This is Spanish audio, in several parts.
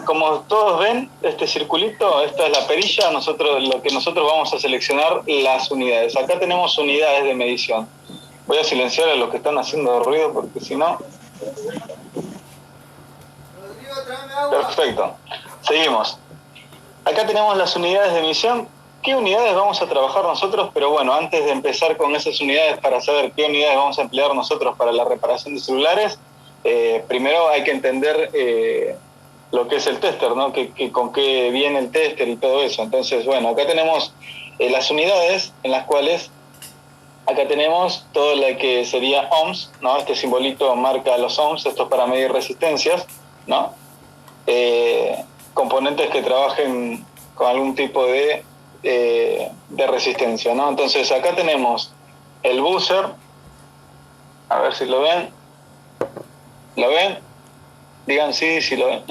como todos ven, este circulito, esta es la perilla, lo que nosotros vamos a seleccionar las unidades. Acá tenemos unidades de medición. Voy a silenciar a los que están haciendo ruido porque si no... Perfecto. Seguimos. Acá tenemos las unidades de medición. ¿Qué unidades vamos a trabajar nosotros? Pero bueno, antes de empezar con esas unidades para saber qué unidades vamos a emplear nosotros para la reparación de celulares, primero hay que entender lo que es el tester, ¿no? Con qué viene el tester y todo eso. Entonces, bueno, acá tenemos las unidades en las cuales acá tenemos todo lo que sería ohms, ¿no? Este simbolito marca los ohms, esto es para medir resistencias, ¿no? Componentes que trabajen con algún tipo de resistencia, ¿no? Entonces acá tenemos el buzzer, a ver si lo ven. ¿Lo ven? Digan sí, si lo ven.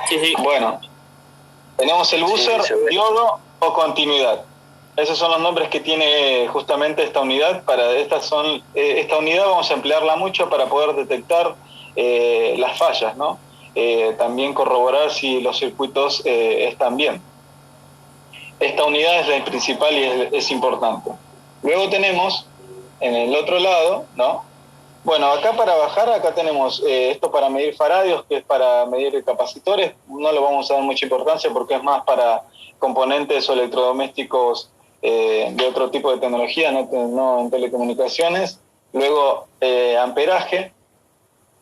Sí. Bueno, tenemos el buzzer, diodo o continuidad. Esos son los nombres que tiene justamente esta unidad. Esta unidad vamos a emplearla mucho para poder detectar las fallas, ¿no? También corroborar si los circuitos están bien. Esta unidad es la principal y es importante. Luego tenemos en el otro lado, ¿no? Bueno, acá para bajar, acá tenemos esto para medir faradios, que es para medir capacitores. No le vamos a dar mucha importancia porque es más para componentes o electrodomésticos de otro tipo de tecnología, no en telecomunicaciones. Luego amperaje.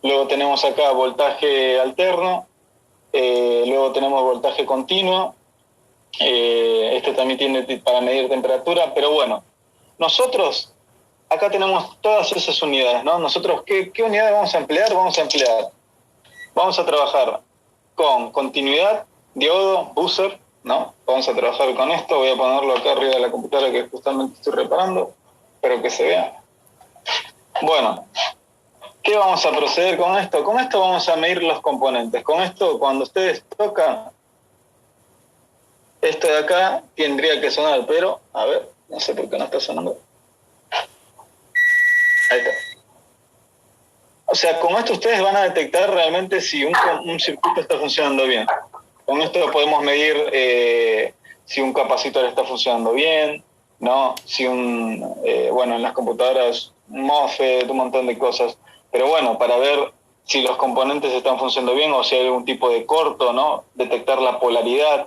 Luego tenemos acá voltaje alterno. Luego tenemos voltaje continuo. Este también tiene para medir temperatura. Pero bueno, nosotros... Acá tenemos todas esas unidades, ¿no? Nosotros, ¿qué unidades vamos a emplear? Vamos a trabajar con continuidad, diodo, buzzer, ¿no? Vamos a trabajar con esto. Voy a ponerlo acá arriba de la computadora que justamente estoy reparando. Espero que se vea. Bueno, ¿qué vamos a proceder con esto? Con esto vamos a medir los componentes. Con esto, cuando ustedes tocan, esto de acá tendría que sonar, pero, a ver, no sé por qué no está sonando. Ahí está. O sea, con esto ustedes van a detectar realmente si un circuito está funcionando bien. Con esto podemos medir si un capacitor está funcionando bien, ¿no? Si bueno, en las computadoras, un MOSFET, un montón de cosas. Pero bueno, para ver si los componentes están funcionando bien o si hay algún tipo de corto, ¿no? Detectar la polaridad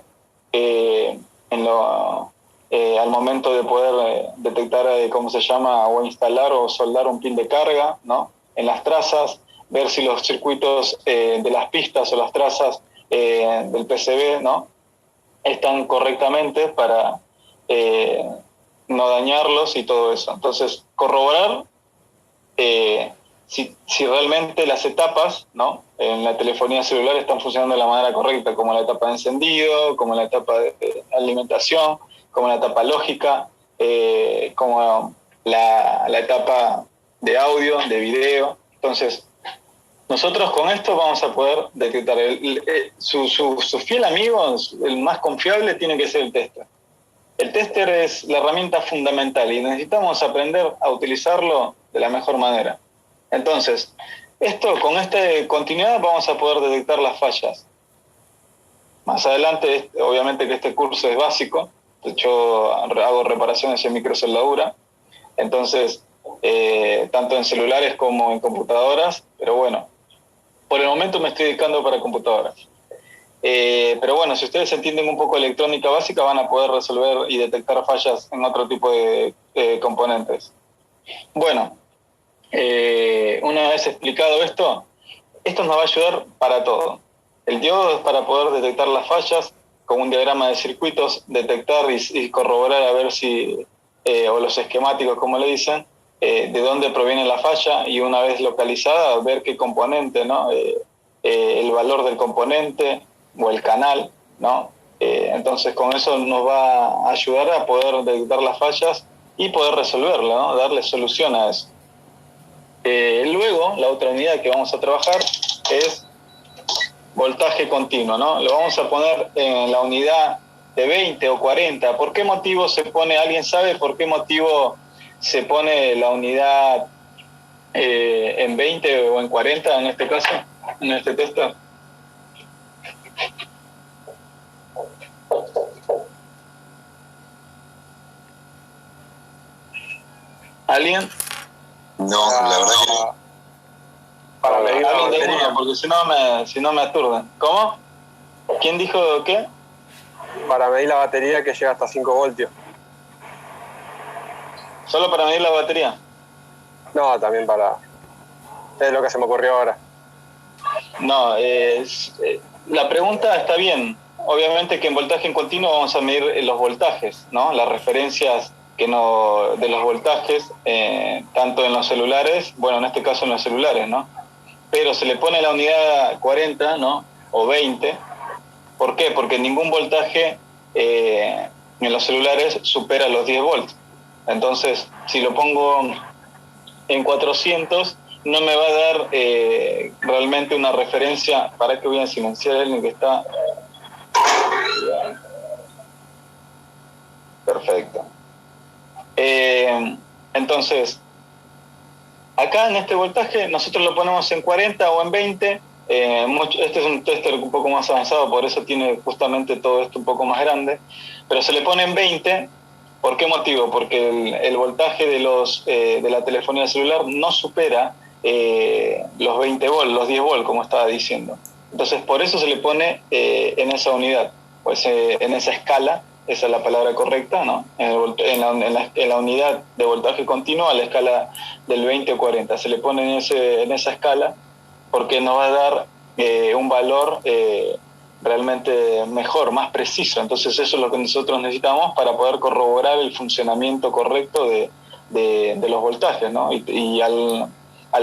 al momento de poder detectar, ¿cómo se llama? O instalar o soldar un pin de carga, ¿no? En las trazas, ver si los circuitos de las pistas o las trazas del PCB, ¿no? Están correctamente para no dañarlos y todo eso. Entonces, corroborar si realmente las etapas, ¿no? En la telefonía celular están funcionando de la manera correcta, como la etapa de encendido, como la etapa de alimentación, como la etapa lógica, como la etapa de audio, de video. Entonces, nosotros con esto vamos a poder detectar. Su fiel amigo, el más confiable, tiene que ser el tester. El tester es la herramienta fundamental y necesitamos aprender a utilizarlo de la mejor manera. Entonces, con esta continuidad vamos a poder detectar las fallas. Más adelante, obviamente que este curso es básico. Yo hago reparaciones en microsoldadura. Entonces, tanto en celulares como en computadoras. Pero bueno, por el momento me estoy dedicando para computadoras. Pero bueno, si ustedes entienden un poco electrónica básica, van a poder resolver y detectar fallas en otro tipo de componentes. Bueno, una vez explicado esto nos va a ayudar para todo. El diodo es para poder detectar las fallas con un diagrama de circuitos, detectar y corroborar a ver si, o los esquemáticos como le dicen, de dónde proviene la falla, y una vez localizada, ver qué componente, ¿no? El valor del componente o el canal, ¿no? Entonces con eso nos va a ayudar a poder detectar las fallas y poder resolverlas, ¿no? Darle solución a eso. Luego, la otra unidad que vamos a trabajar es voltaje continuo, ¿no? Lo vamos a poner en la unidad de 20 o 40. ¿Por qué motivo se pone, alguien sabe por qué motivo se pone la unidad en 20 o en 40 en este caso, en este tester? ¿Alguien? No, la verdad que no. Para medir la Alguien de batería. uno, porque si no me aturden. ¿Cómo? ¿Quién dijo qué? Para medir la batería que llega hasta 5 voltios. ¿Solo para medir la batería? No, también para... Es lo que se me ocurrió ahora. No, la pregunta está bien. Obviamente que en voltaje en continuo vamos a medir los voltajes, ¿no? Las referencias de los voltajes, tanto en los celulares, bueno, en este caso en los celulares, ¿no? Pero se le pone la unidad 40, ¿no? O 20. ¿Por qué? Porque ningún voltaje en los celulares supera los 10 volts. Entonces, si lo pongo en 400, no me va a dar realmente una referencia. ¿Para que voy a silenciar el que está? Perfecto. Entonces, acá en este voltaje nosotros lo ponemos en 40 o en 20. Este es un tester un poco más avanzado, por eso tiene justamente todo esto un poco más grande. Pero se le pone en 20. ¿Por qué motivo? Porque el voltaje de la telefonía celular no supera los 20 volts, los 10 volts, como estaba diciendo. Entonces, por eso se le pone en esa unidad, pues en esa escala, esa es la palabra correcta, ¿no? En la unidad de voltaje continuo a la escala del 20 o 40. Se le pone en esa escala porque nos va a dar un valor realmente mejor, más preciso. Entonces eso es lo que nosotros necesitamos para poder corroborar el funcionamiento correcto de los voltajes, ¿no? Y al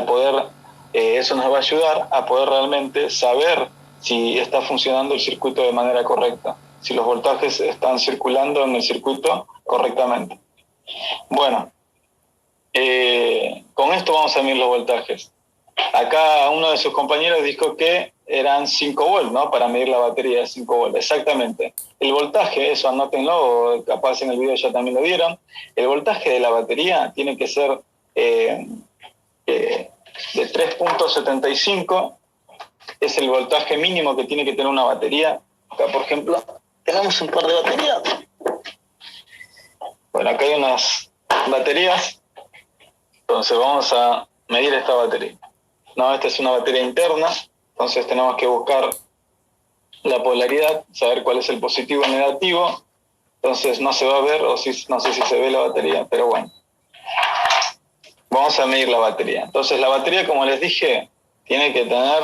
poder, eso nos va a ayudar a poder realmente saber si está funcionando el circuito de manera correcta, si los voltajes están circulando en el circuito correctamente. Bueno, con esto vamos a medir los voltajes. Acá uno de sus compañeros dijo que eran 5 volts, ¿no? Para medir la batería de 5 volts. Exactamente. El voltaje, eso anótenlo, capaz en el video ya también lo vieron. El voltaje de la batería tiene que ser de 3.75. Es el voltaje mínimo que tiene que tener una batería. Acá, por ejemplo, tenemos un par de baterías. Bueno, acá hay unas baterías. Entonces vamos a medir esta batería. No, esta es una batería interna, entonces tenemos que buscar la polaridad, saber cuál es el positivo y negativo. Entonces no se va a ver, o si, no sé si se ve la batería, pero bueno. Vamos a medir la batería. Entonces la batería, como les dije, tiene que tener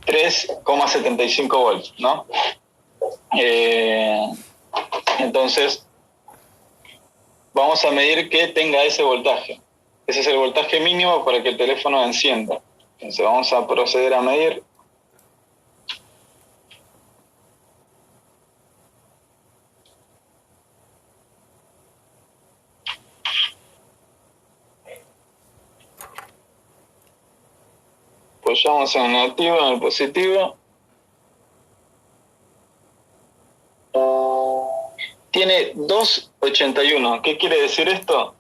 3,75 volts, ¿no? Entonces vamos a medir que tenga ese voltaje. Ese es el voltaje mínimo para que el teléfono encienda. Entonces vamos a proceder a medir. Apoyamos en el negativo, en el positivo. Tiene 2,81. ¿Qué quiere decir esto?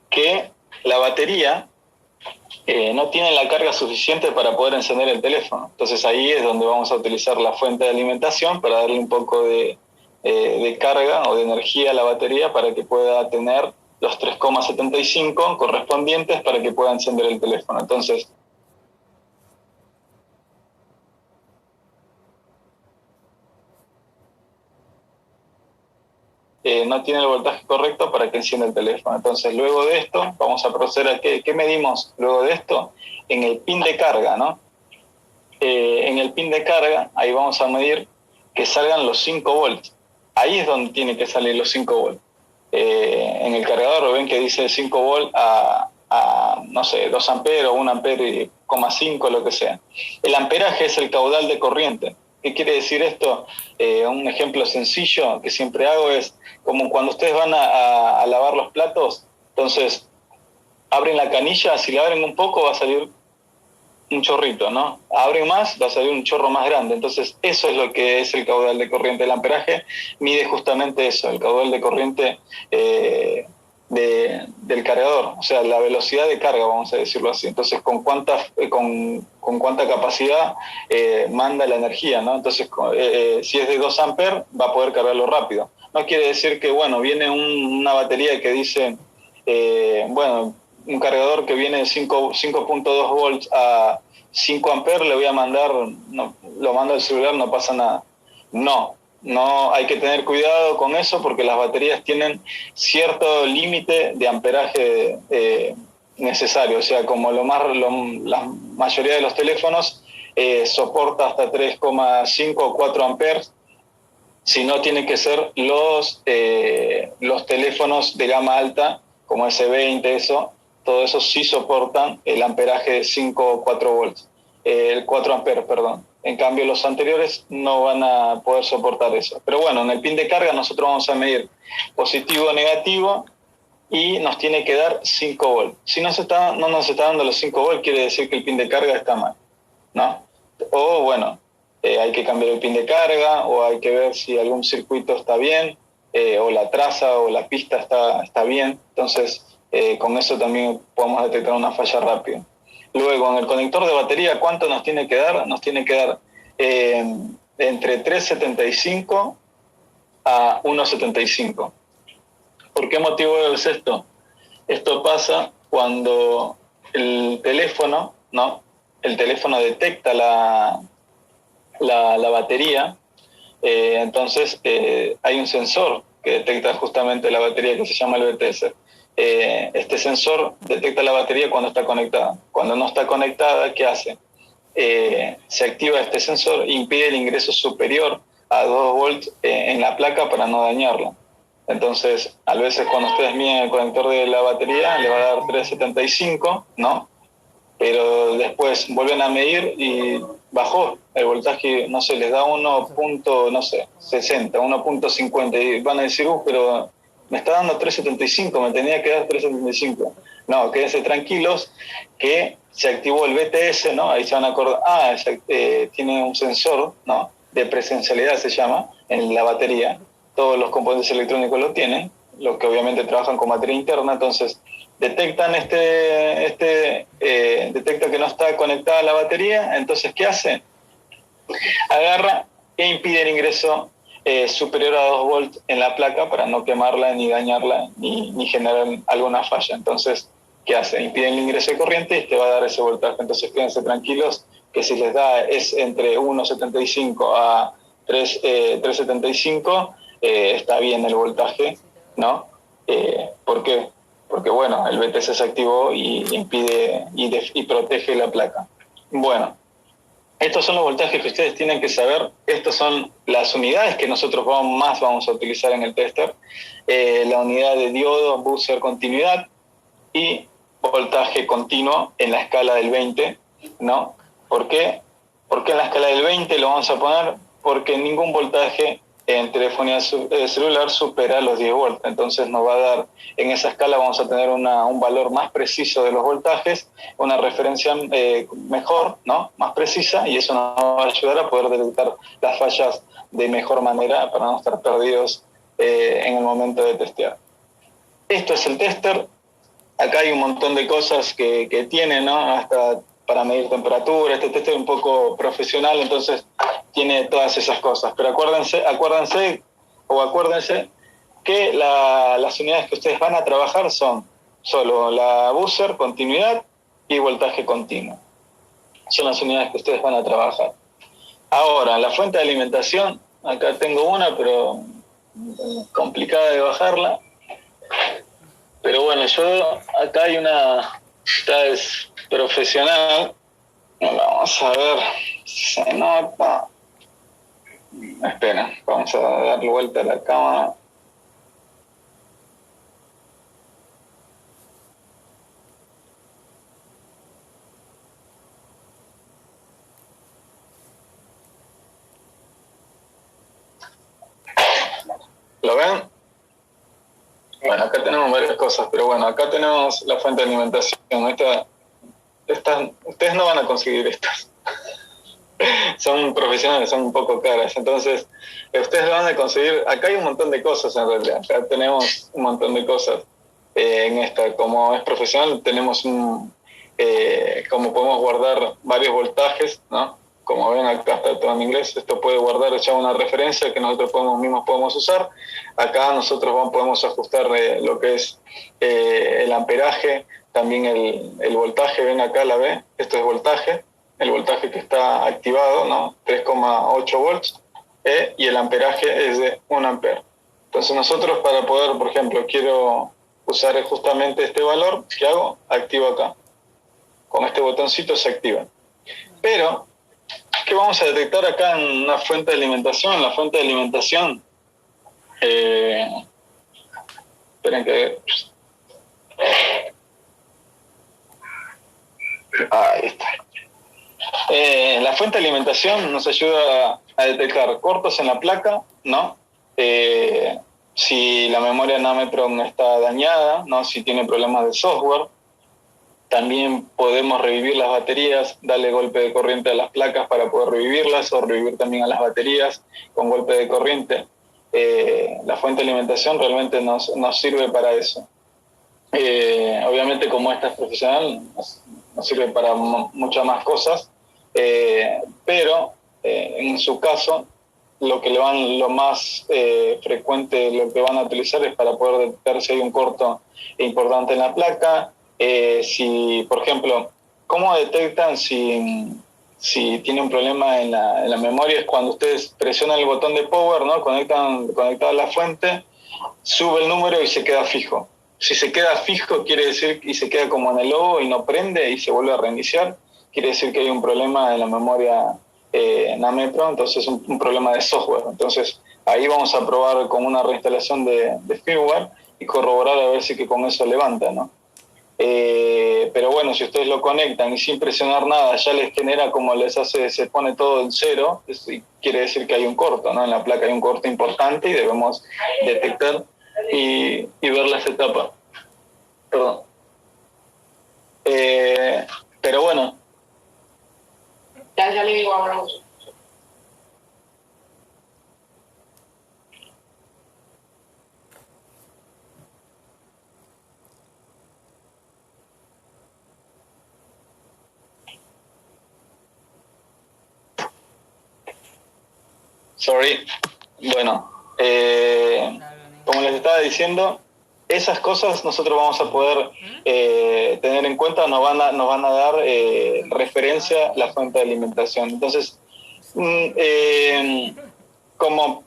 Que la batería no tiene la carga suficiente para poder encender el teléfono. Entonces ahí es donde vamos a utilizar la fuente de alimentación para darle un poco de carga o de energía a la batería para que pueda tener los 3,75 correspondientes para que pueda encender el teléfono. Entonces, no tiene el voltaje correcto para que encienda el teléfono. Entonces, luego de esto, vamos a proceder a ¿qué medimos luego de esto? En el pin de carga, ¿no? En el pin de carga, ahí vamos a medir que salgan los 5 volts. Ahí es donde tiene que salir los 5 volts. En el cargador ven que dice 5 volts a no sé, 2 amperes o 1 ampere, 5, lo que sea. El amperaje es el caudal de corriente. ¿Qué quiere decir esto? Un ejemplo sencillo que siempre hago es como cuando ustedes van a lavar los platos, entonces abren la canilla, si la abren un poco va a salir un chorrito, ¿no? Abren más, va a salir un chorro más grande. Entonces eso es lo que es el caudal de corriente. El amperaje mide justamente eso, el caudal de corriente del cargador, o sea, la velocidad de carga, vamos a decirlo así. Entonces, con cuánta capacidad manda la energía, ¿no? Entonces, si es de 2 amperes, va a poder cargarlo rápido. No quiere decir que, bueno, viene una batería que dice, bueno, un cargador que viene de 5.2 volts a 5 amperes, le voy a mandar, no, lo mando al celular, no pasa nada. No, hay que tener cuidado con eso porque las baterías tienen cierto límite de amperaje necesario. O sea, como la mayoría de los teléfonos soporta hasta 3,5 o 4 amperes, si no tienen que ser los teléfonos de gama alta, como S20, todo eso sí soportan el amperaje de 5 o 4 volts, el 4 amperes, perdón. En cambio, los anteriores no van a poder soportar eso. Pero bueno, en el pin de carga nosotros vamos a medir positivo o negativo y nos tiene que dar 5 volts. Si no nos está dando los 5 volts, quiere decir que el pin de carga está mal, ¿no? O bueno, hay que cambiar el pin de carga, o hay que ver si algún circuito está bien, o la traza o la pista está bien. Entonces, con eso también podemos detectar una falla rápida. Luego, en el conector de batería, ¿cuánto nos tiene que dar? Nos tiene que dar entre 3,75 a 1,75. ¿Por qué motivo es esto? Esto pasa cuando el teléfono, ¿no? El teléfono detecta la batería, entonces hay un sensor que detecta justamente la batería que se llama el BTS. Este sensor detecta la batería cuando está conectada. Cuando no está conectada, ¿qué hace? Se activa este sensor e impide el ingreso superior a 2 volts en la placa para no dañarla. Entonces, a veces cuando ustedes miden el conector de la batería, le va a dar 3,75, ¿no? Pero después vuelven a medir y bajó el voltaje, no sé, les da 1.60, 1.50 y van a decir, pero me está dando 3.75, me tenía que dar 3.75. No, quédense tranquilos que se activó el BTS, ¿no? Ahí se van a acordar, tiene un sensor, ¿no? De presencialidad se llama, en la batería. Todos los componentes electrónicos lo tienen, los que obviamente trabajan con batería interna, entonces detectan detecta que no está conectada la batería, entonces ¿qué hace? Agarra e impide el ingreso superior a 2 volts en la placa para no quemarla, ni dañarla, ni generar alguna falla. Entonces, ¿qué hace? Impide el ingreso de corriente y te va a dar ese voltaje. Entonces, quédense tranquilos que si les da es entre 1,75 a 3,75, está bien el voltaje, ¿no? ¿Por qué? Porque, bueno, el BTC se activó y impide y protege la placa. Bueno, estos son los voltajes que ustedes tienen que saber. Estas son las unidades que nosotros más vamos a utilizar en el tester. La unidad de diodo, buzzer, continuidad y voltaje continuo en la escala del 20, ¿no? ¿Por qué? ¿Por qué en la escala del 20 lo vamos a poner? Porque ningún voltaje en telefonía celular supera los 10 volts. Entonces nos va a dar, en esa escala vamos a tener un valor más preciso de los voltajes, una referencia mejor, ¿no? Más precisa, y eso nos va a ayudar a poder detectar las fallas de mejor manera para no estar perdidos en el momento de testear. Esto es el tester. Acá hay un montón de cosas que tiene, ¿no? Hasta para medir temperatura. Este tester es un poco profesional, entonces tiene todas esas cosas. Pero acuérdense que las unidades que ustedes van a trabajar son solo la buzzer, continuidad y voltaje continuo. Son las unidades que ustedes van a trabajar. Ahora, la fuente de alimentación, acá tengo una, pero complicada de bajarla. Pero bueno, acá hay esta es profesional. Vamos a ver si se nota. Espera, vamos a darle vuelta a la cámara. ¿Lo ven? Bueno, acá tenemos varias cosas, pero bueno, acá tenemos la fuente de alimentación. Ustedes no van a conseguir estas. Son profesionales, son un poco caras. Entonces, ustedes van a conseguir... Acá hay un montón de cosas en realidad. Acá tenemos un montón de cosas. en esta. Como es profesional, tenemos como podemos guardar varios voltajes, ¿no? Como ven, acá está todo en inglés. Esto puede guardar ya una referencia que nosotros mismos podemos usar. Acá nosotros podemos ajustar lo que es el amperaje, también el voltaje. Ven acá, la B, esto es voltaje, el voltaje que está activado, ¿no? 3,8 volts, y el amperaje es de 1 ampere. Entonces nosotros, para poder, por ejemplo, quiero usar justamente este valor, ¿qué hago? Activo acá. Con este botoncito se activa. Pero, ¿qué vamos a detectar acá en una fuente de alimentación? En la fuente de alimentación, esperen que... Ahí está. La fuente de alimentación nos ayuda a detectar cortos en la placa, ¿no? Si la memoria Nametron está dañada, ¿no? Si tiene problemas de software. También podemos revivir las baterías, darle golpe de corriente a las placas para poder revivirlas, o revivir también a las baterías con golpe de corriente. La fuente de alimentación realmente nos sirve para eso. Obviamente, como esta es profesional, nos sirve para muchas más cosas, pero en su caso, lo más frecuente, lo que van a utilizar es para poder detectar si hay un corto importante en la placa. Si, por ejemplo, ¿cómo detectan si tiene un problema en la memoria? Es cuando ustedes presionan el botón de power, ¿no? Conectan a la fuente, sube el número y se queda fijo. Si se queda fijo, quiere decir, y se queda como en el logo y no prende y se vuelve a reiniciar, quiere decir que hay un problema en la memoria Nametron, entonces un problema de software. Entonces ahí vamos a probar con una reinstalación de firmware y corroborar a ver si que con eso levanta, ¿no? Pero bueno, si ustedes lo conectan y sin presionar nada ya les genera, como les hace, se pone todo en cero, quiere decir que hay un corto, ¿no? En la placa hay un corto importante y debemos detectar y ver las etapas. Perdón. Pero bueno. Ya le digo ahora. Sorry. Bueno, como les estaba diciendo, esas cosas nosotros vamos a poder tener en cuenta, nos van a dar referencia la fuente de alimentación. Entonces, como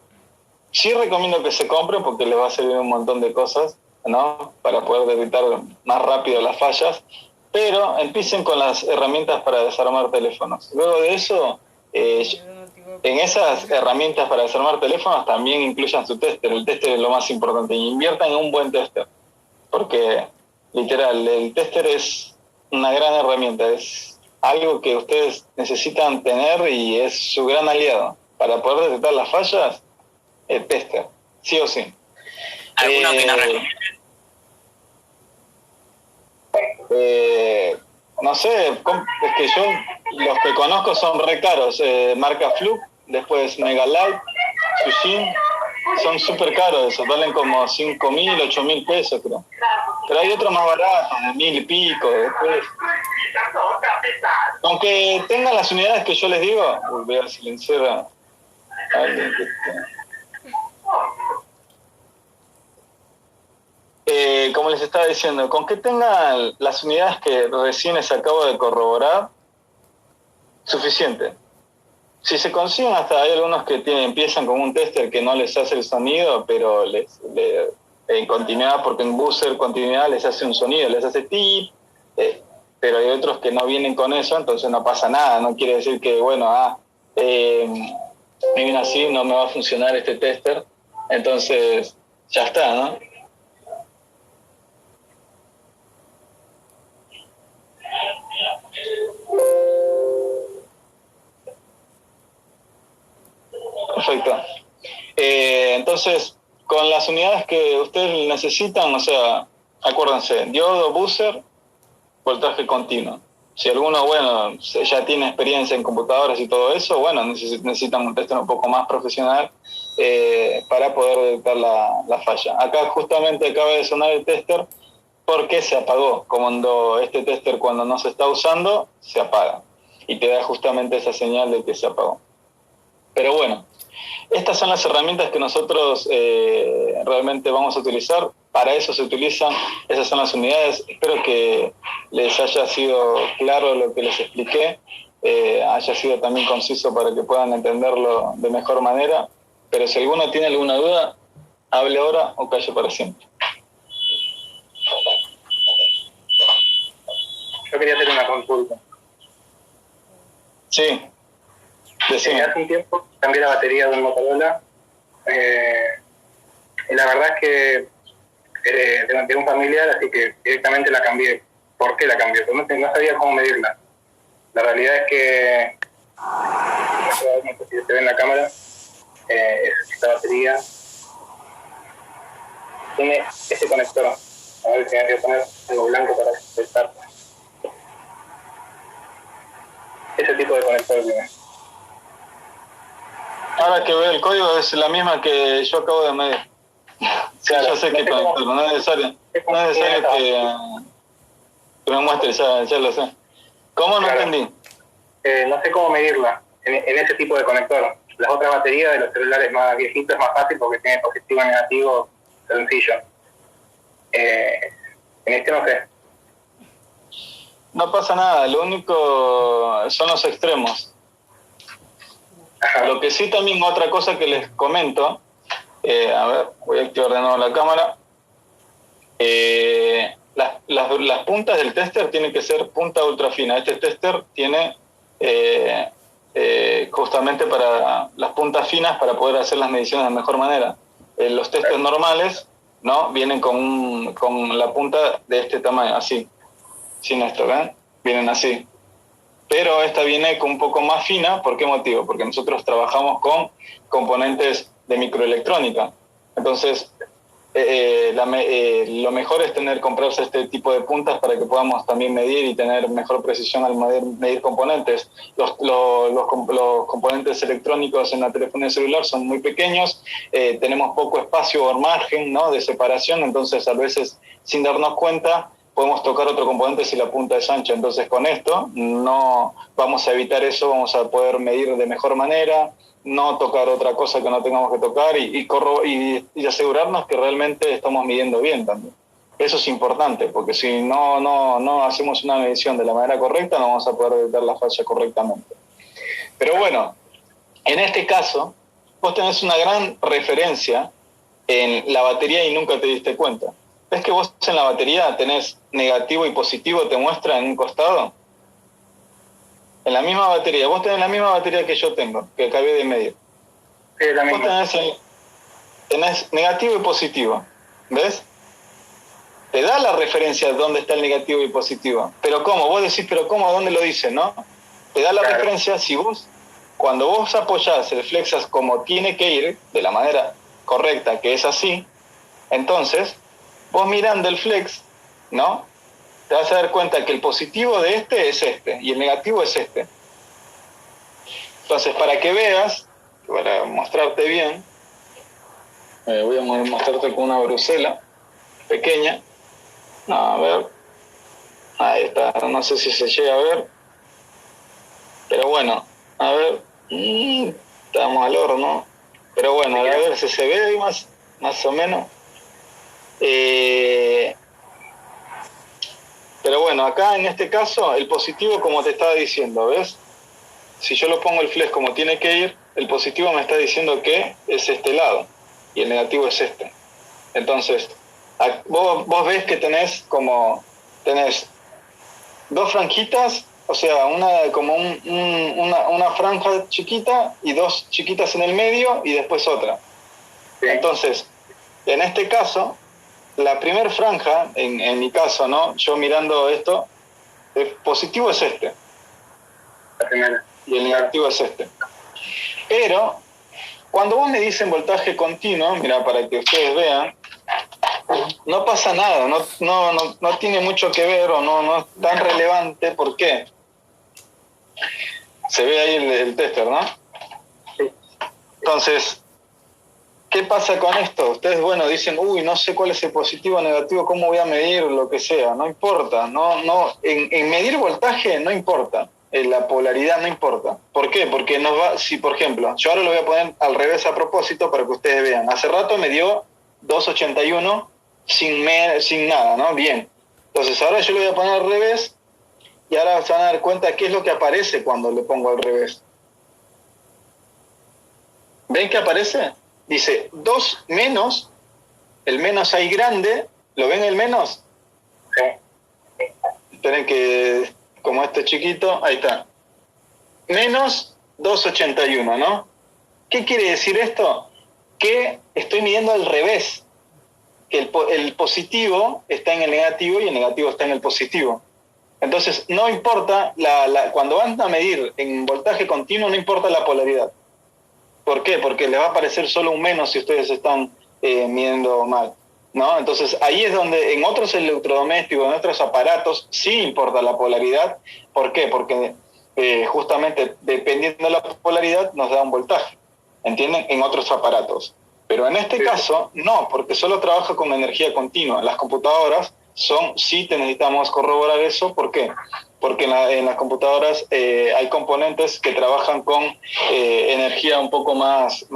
sí recomiendo que se compren porque les va a servir un montón de cosas, ¿no? Para poder detectar más rápido las fallas, pero empiecen con las herramientas para desarmar teléfonos. Luego de eso, en esas herramientas para desarmar teléfonos también incluyan su tester. El tester es lo más importante. Inviertan en un buen tester, porque literal, el tester es una gran herramienta. Es algo que ustedes necesitan tener y es su gran aliado. Para poder detectar las fallas, el tester, sí o sí. ¿Alguno que nos recomiende? No sé, es que yo los que conozco son re caros. Marca Fluke, después Megalight, Sushin, son súper caros esos, valen como 5.000, 8.000 pesos, creo. Pero hay otros más baratos, de 1.000 y pico, después. Aunque tengan las unidades que yo les digo, voy a silenciar a alguien que como les estaba diciendo, con que tengan las unidades que recién les acabo de corroborar, suficiente. Si se consiguen, hasta hay algunos que empiezan con un tester que no les hace el sonido, pero en continuidad, porque en buzzer continuidad les hace un sonido, les hace tip, pero hay otros que no vienen con eso, entonces no pasa nada. No quiere decir que, bueno, viene así, no me va a funcionar este tester, entonces ya está, ¿no? Perfecto. Entonces, con las unidades que ustedes necesitan, o sea, acuérdense, diodo, buzzer, voltaje continuo. Si alguno, bueno, ya tiene experiencia en computadoras y todo eso, bueno, necesitan un tester un poco más profesional para poder detectar la falla. Acá justamente acaba de sonar el tester porque se apagó. Cuando este tester, cuando no se está usando, se apaga. Y te da justamente esa señal de que se apagó. Pero bueno, estas son las herramientas que nosotros realmente vamos a utilizar. Para eso se utilizan, esas son las unidades. Espero que les haya sido claro lo que les expliqué, haya sido también conciso para que puedan entenderlo de mejor manera. Pero si alguno tiene alguna duda, hable ahora o calle para siempre. Yo quería hacer una consulta. Sí, decime. Hace un tiempo cambié la batería de un Motorola. Y la verdad es que de un familiar, así que directamente la cambié. ¿Por qué la cambié? Porque no sabía cómo medirla. La realidad es que, no sé si se ve en la cámara, esta batería tiene este conector. A ver si me voy a poner algo blanco para testar. Ese tipo de conector tiene. Ahora que veo el código es la misma que yo acabo de medir. Sí, claro, yo sé que conector, no es necesario que me muestres, ya lo sé. ¿Cómo? No entendí. No sé cómo medirla en ese tipo de conector. Las otras baterías de los celulares más viejitos es más fácil porque tiene positivo y negativo sencillo. En este no sé. No pasa nada, lo único son los extremos. Ajá. Lo que sí también, otra cosa que les comento, a ver, voy a activar de nuevo la cámara. Las puntas del tester tienen que ser punta ultra fina. Este tester tiene justamente para las puntas finas para poder hacer las mediciones de mejor manera. Los testers normales, ¿no? Vienen con la punta de este tamaño, así. Sin esto, ¿ven? Vienen así. Pero esta viene con un poco más fina. ¿Por qué motivo? Porque nosotros trabajamos con componentes de microelectrónica. Entonces, lo mejor es comprarse este tipo de puntas para que podamos también medir y tener mejor precisión al medir componentes. Los componentes electrónicos en la telefonía celular son muy pequeños, tenemos poco espacio o margen, ¿no?, de separación, entonces a veces sin darnos cuenta podemos tocar otro componente si la punta es ancha. Entonces con esto no vamos a evitar eso, vamos a poder medir de mejor manera, no tocar otra cosa que no tengamos que tocar y asegurarnos que realmente estamos midiendo bien también. Eso es importante, porque si no hacemos una medición de la manera correcta, no vamos a poder detectar la falla correctamente. Pero bueno, en este caso, vos tenés una gran referencia en la batería y nunca te diste cuenta. ¿Ves que vos en la batería tenés negativo y positivo, te muestra en un costado? En la misma batería, vos tenés la misma batería que yo tengo, que acabé de medir. Sí, la misma. Vos tenés negativo y positivo, ¿ves? Te da la referencia de dónde está el negativo y positivo. Pero ¿cómo? Vos decís, pero ¿cómo? ¿Dónde lo dice, no? Te da la referencia si vos, cuando vos apoyás el flexas como tiene que ir, de la manera correcta, que es así, entonces, vos mirando el flex, ¿no?, te vas a dar cuenta que el positivo de este es este y el negativo es este. Entonces, para que veas, para mostrarte bien, voy a mostrarte con una brusela pequeña. No, a ver, ahí está, no sé si se llega a ver, pero bueno, a ver, estamos al horno, pero bueno, a ver si se ve más o menos. Pero bueno, acá en este caso, el positivo, como te estaba diciendo, ¿ves? Si yo lo pongo el flex como tiene que ir, el positivo me está diciendo que es este lado y el negativo es este. Entonces, vos ves que tenés dos franjitas, o sea, una franja chiquita y dos chiquitas en el medio y después otra. Entonces, en este caso, la primera franja, en mi caso, ¿no?, yo mirando esto, el positivo es este y el negativo es este. Pero cuando vos me dicen voltaje continuo, mira, para que ustedes vean, no pasa nada, no tiene mucho que ver o no es tan relevante. ¿Por qué? Se ve ahí el tester, ¿no? Sí. Entonces, ¿qué pasa con esto? Ustedes, bueno, dicen, no sé cuál es el positivo o negativo, ¿cómo voy a medir lo que sea? No importa, en medir voltaje no importa, la polaridad no importa. ¿Por qué? Porque si por ejemplo, yo ahora lo voy a poner al revés a propósito para que ustedes vean. Hace rato me dio 281 sin nada, ¿no? Bien. Entonces ahora yo lo voy a poner al revés y ahora se van a dar cuenta qué es lo que aparece cuando le pongo al revés. ¿Ven qué aparece? Dice 2 menos, el menos ahí grande, ¿lo ven el menos? Sí. Esperen que, como este chiquito, ahí está. Menos 281, ¿no? ¿Qué quiere decir esto? Que estoy midiendo al revés, que el positivo está en el negativo y el negativo está en el positivo. Entonces, no importa, cuando van a medir en voltaje continuo, no importa la polaridad. ¿Por qué? Porque les va a aparecer solo un menos si ustedes están midiendo mal, ¿no? Entonces, ahí es donde en otros electrodomésticos, en otros aparatos, sí importa la polaridad. ¿Por qué? Porque justamente dependiendo de la polaridad nos da un voltaje, ¿entienden? En otros aparatos. Pero en este caso, no, porque solo trabaja con energía continua. Las computadoras sí te necesitamos corroborar eso. ¿Por qué? Porque en las computadoras hay componentes que trabajan con energía un poco más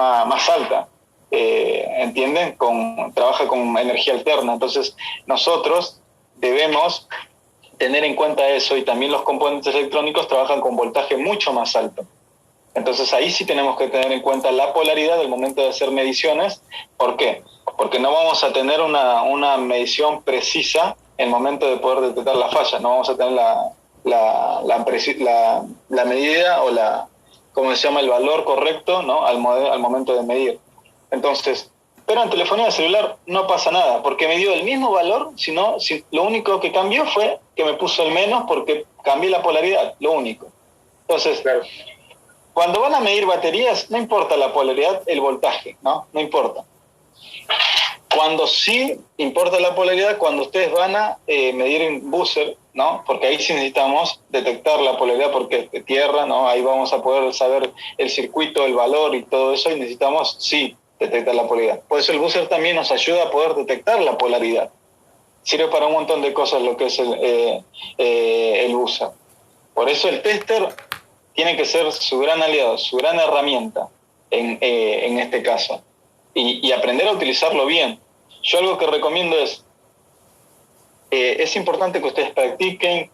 alta, ¿entienden? Trabaja con energía alterna. Entonces, nosotros debemos tener en cuenta eso, y también los componentes electrónicos trabajan con voltaje mucho más alto. Entonces ahí sí tenemos que tener en cuenta la polaridad al momento de hacer mediciones. ¿Por qué? Porque no vamos a tener una medición precisa en el momento de poder detectar la falla. No vamos a tener la medida o ¿cómo se llama? El valor correcto, ¿no? al momento de medir. Entonces, pero en telefonía celular no pasa nada, porque me dio el mismo valor, lo único que cambió fue que me puso el menos porque cambié la polaridad, lo único. Entonces, Claro. Cuando van a medir baterías, no importa la polaridad, el voltaje, ¿no? No importa. Cuando sí importa la polaridad, cuando ustedes van a medir en buzzer, ¿no? Porque ahí sí necesitamos detectar la polaridad porque es de tierra, ¿no? Ahí vamos a poder saber el circuito, el valor y todo eso, y necesitamos, sí, detectar la polaridad. Por eso el buzzer también nos ayuda a poder detectar la polaridad. Sirve para un montón de cosas lo que es el buzzer. Por eso el tester tiene que ser su gran aliado, su gran herramienta en este caso. Y aprender a utilizarlo bien. Yo algo que recomiendo es importante que ustedes practiquen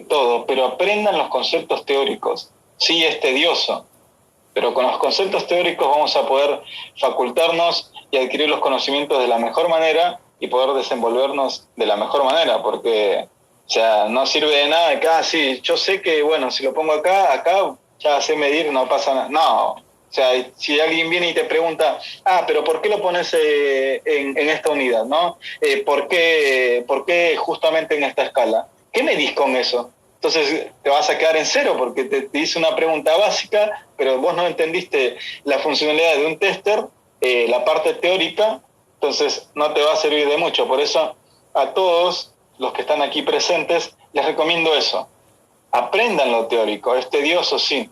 todo, pero aprendan los conceptos teóricos. Sí, es tedioso, pero con los conceptos teóricos vamos a poder facultarnos y adquirir los conocimientos de la mejor manera y poder desenvolvernos de la mejor manera, porque... O sea, no sirve de nada acá, sí, yo sé que, bueno, si lo pongo acá ya sé medir, no pasa nada. No, o sea, si alguien viene y te pregunta, pero ¿por qué lo pones en esta unidad, no? ¿Por qué justamente en esta escala? ¿Qué medís con eso? Entonces te vas a quedar en cero porque te hice una pregunta básica, pero vos no entendiste la funcionalidad de un tester, la parte teórica, entonces no te va a servir de mucho. Por eso a todos los que están aquí presentes, les recomiendo eso. Aprendan lo teórico, es tedioso, sí,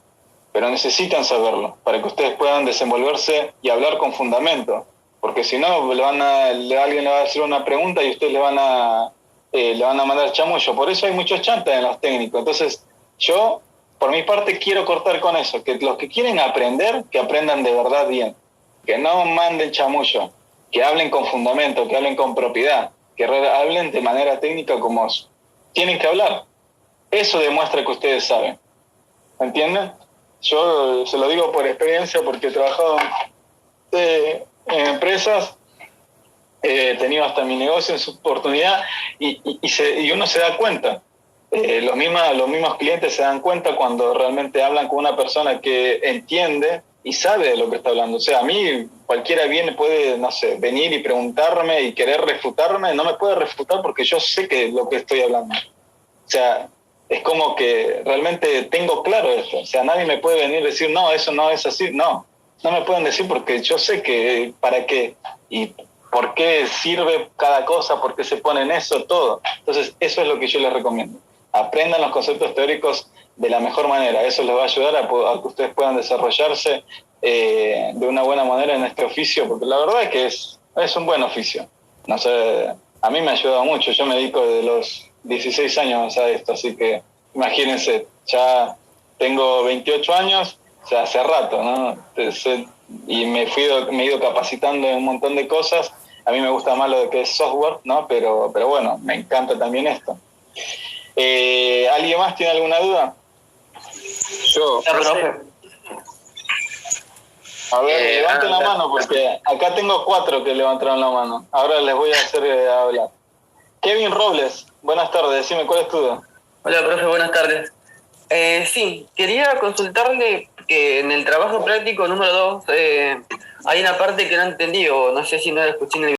pero necesitan saberlo para que ustedes puedan desenvolverse y hablar con fundamento, porque si no, alguien le va a hacer una pregunta y ustedes le van a mandar chamullo. Por eso hay muchos chantas en los técnicos. Entonces, yo, por mi parte, quiero cortar con eso, que los que quieren aprender, que aprendan de verdad bien, que no manden chamullo, que hablen con fundamento, que hablen con propiedad, que hablen de manera técnica como tienen que hablar. Eso demuestra que ustedes saben. ¿Entienden? Yo se lo digo por experiencia porque he trabajado en empresas, he tenido hasta mi negocio en su oportunidad y uno se da cuenta. Los mismos clientes se dan cuenta cuando realmente hablan con una persona que entiende y sabe de lo que está hablando. O sea, a mí cualquiera puede, no sé, venir y preguntarme y querer refutarme, no me puede refutar porque yo sé que lo que estoy hablando. O sea, es como que realmente tengo claro esto. O sea, nadie me puede venir y decir, no, eso no es así. No me pueden decir porque yo sé que para qué y por qué sirve cada cosa, por qué se pone en eso, todo. Entonces, eso es lo que yo les recomiendo. Aprendan los conceptos teóricos de la mejor manera. Eso les va a ayudar a que ustedes puedan desarrollarse de una buena manera en este oficio, porque la verdad es que es un buen oficio. No sé, a mí me ha ayudado mucho. Yo me dedico desde los 16 años a esto, así que imagínense, ya tengo 28 años, o sea, hace rato, ¿no? Y me he ido capacitando en un montón de cosas. A mí me gusta más lo que es software, ¿no? Pero bueno, me encanta también esto. ¿Alguien más tiene alguna duda? Yo, profe. A ver, levanten la mano, porque acá tengo 4 que levantaron la mano. Ahora les voy a hacer hablar. Kevin Robles, buenas tardes, decime cuál es tu duda. Hola, profe, buenas tardes. Sí, quería consultarle que en el trabajo práctico número 2 hay una parte que no entendí, o no sé si no la escuché en el